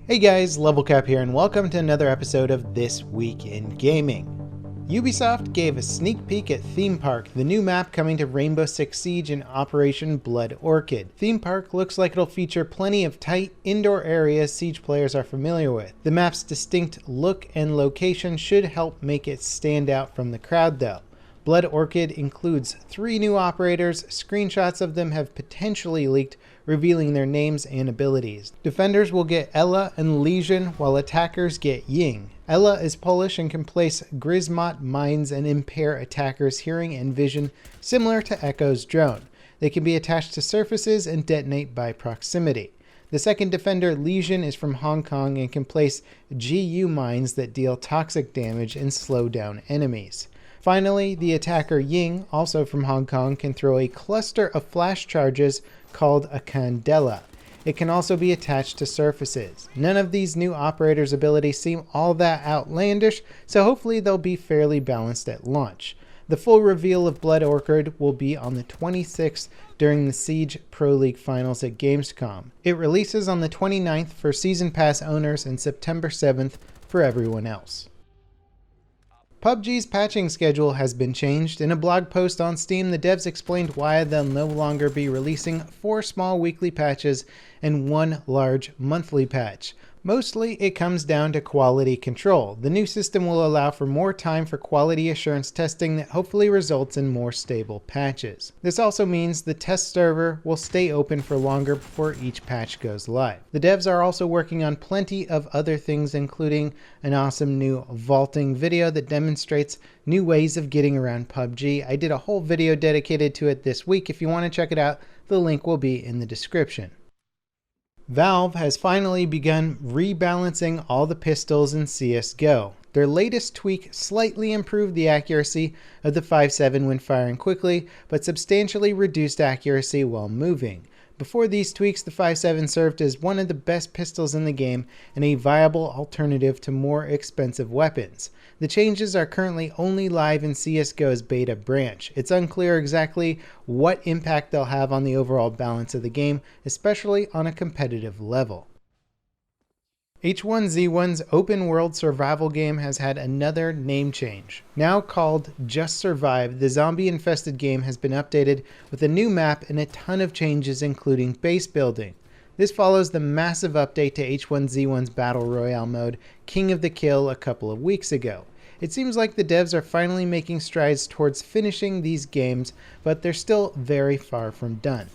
Hey guys, LevelCap here and welcome to another episode of This Week in Gaming. Ubisoft gave a sneak peek at Theme Park, the new map coming to Rainbow Six Siege and Operation Blood Orchid. Theme Park looks like it'll feature plenty of tight indoor areas Siege players are familiar with. The map's distinct look and location should help make it stand out from the crowd though. Blood Orchid includes 3 new operators. Screenshots of them have potentially leaked, revealing their names and abilities. Defenders will get Ela and Legion, while attackers get Ying. Ela is Polish and can place Grismot mines and impair attackers' hearing and vision, similar to Echo's drone. They can be attached to surfaces and detonate by proximity. The second defender, Legion, is from Hong Kong and can place GU mines that deal toxic damage and slow down enemies. Finally, the attacker Ying, also from Hong Kong, can throw a cluster of flash charges called a Candela. It can also be attached to surfaces. None of these new operators' abilities seem all that outlandish, so hopefully they'll be fairly balanced at launch. The full reveal of Blood Orchid will be on the 26th during the Siege Pro League Finals at Gamescom. It releases on the 29th for Season Pass owners and September 7th for everyone else. PUBG's patching schedule has been changed. In a blog post on Steam, the devs explained why they'll no longer be releasing 4 small weekly patches and 1 large monthly patch. Mostly, it comes down to quality control. The new system will allow for more time for quality assurance testing that hopefully results in more stable patches. This also means the test server will stay open for longer before each patch goes live. The devs are also working on plenty of other things, including an awesome new vaulting video that demonstrates new ways of getting around PUBG. I did a whole video dedicated to it this week. If you want to check it out, the link will be in the description. Valve has finally begun rebalancing all the pistols in CSGO. Their latest tweak slightly improved the accuracy of the 5.7 when firing quickly, but substantially reduced accuracy while moving. Before these tweaks, the 5.7 served as one of the best pistols in the game and a viable alternative to more expensive weapons. The changes are currently only live in CSGO's beta branch. It's unclear exactly what impact they'll have on the overall balance of the game, especially on a competitive level. H1Z1's open world survival game has had another name change. Now called Just Survive, the zombie-infested game has been updated with a new map and a ton of changes, including base building. This follows the massive update to H1Z1's Battle Royale mode, King of the Kill, a couple of weeks ago. It seems like the devs are finally making strides towards finishing these games, but they're still very far from done.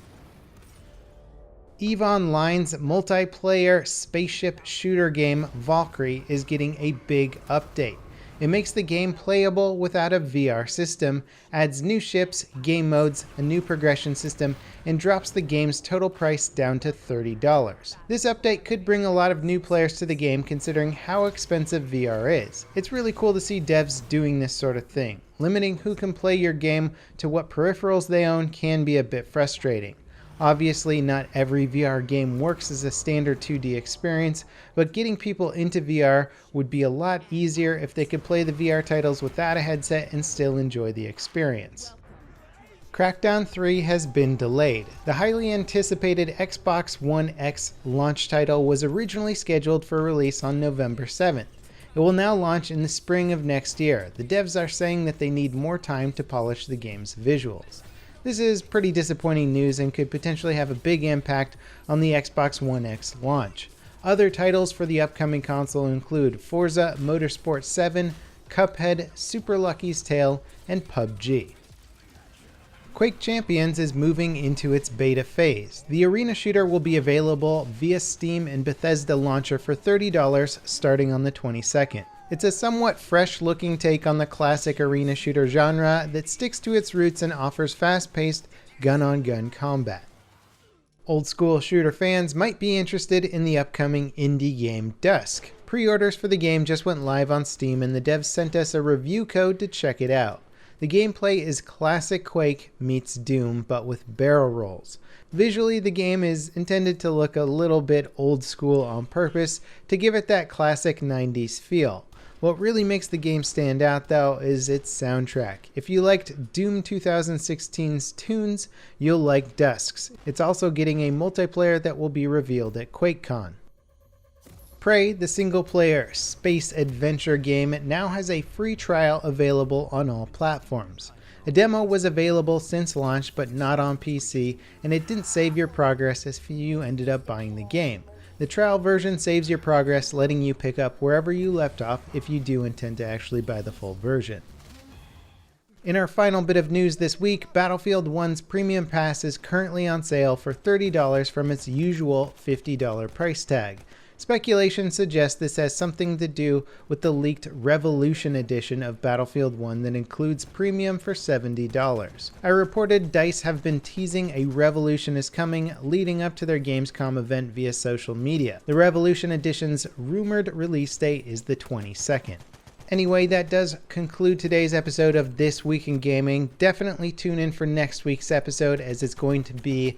EVE Online's multiplayer spaceship shooter game VALKYRIE is getting a big update. It makes the game playable without a VR system, adds new ships, game modes, a new progression system, and drops the game's total price down to $30. This update could bring a lot of new players to the game considering how expensive VR is. It's really cool to see devs doing this sort of thing. Limiting who can play your game to what peripherals they own can be a bit frustrating. Obviously, not every VR game works as a standard 2D experience, but getting people into VR would be a lot easier if they could play the VR titles without a headset and still enjoy the experience. CRACKDOWN 3 has been delayed. The highly anticipated Xbox One X launch title was originally scheduled for release on November 7th. It will now launch in the spring of next year. The devs are saying that they need more time to polish the game's visuals. This is pretty disappointing news and could potentially have a big impact on the Xbox One X launch. Other titles for the upcoming console include Forza Motorsport 7, Cuphead, Super Lucky's Tale, and PUBG. Quake Champions is moving into its beta phase. The arena shooter will be available via Steam and Bethesda launcher for $30 starting on the 22nd. It's a somewhat fresh-looking take on the classic arena shooter genre that sticks to its roots and offers fast-paced, gun-on-gun combat. Old-school shooter fans might be interested in the upcoming indie game DUSK. Pre-orders for the game just went live on Steam and the devs sent us a review code to check it out. The gameplay is classic Quake meets Doom, but with barrel rolls. Visually, the game is intended to look a little bit old-school on purpose to give it that classic 90s feel. What really makes the game stand out though is its soundtrack. If you liked Doom 2016's tunes, you'll like DUSK's. It's also getting a multiplayer that will be revealed at QuakeCon. Prey, the single-player space adventure game, now has a free trial available on all platforms. A demo was available since launch but not on PC, and it didn't save your progress if you ended up buying the game. The trial version saves your progress, letting you pick up wherever you left off if you do intend to actually buy the full version. In our final bit of news this week, Battlefield 1's Premium Pass is currently on sale for $30 from its usual $50 price tag. Speculation suggests this has something to do with the leaked Revolution edition of Battlefield 1 that includes Premium for $70. I reported DICE have been teasing a Revolution is coming leading up to their Gamescom event via social media. The Revolution edition's rumored release date is the 22nd. Anyway, that does conclude today's episode of This Week in Gaming. Definitely tune in for next week's episode, as it's going to be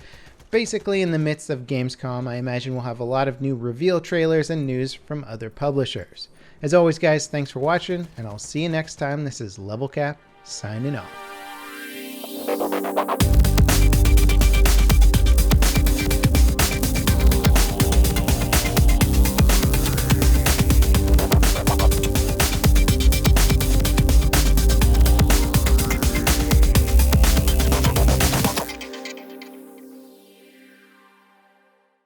basically in the midst of Gamescom. I imagine we'll have a lot of new reveal trailers and news from other publishers. As always, guys, thanks for watching, and I'll see you next time. This is LevelCap, signing off.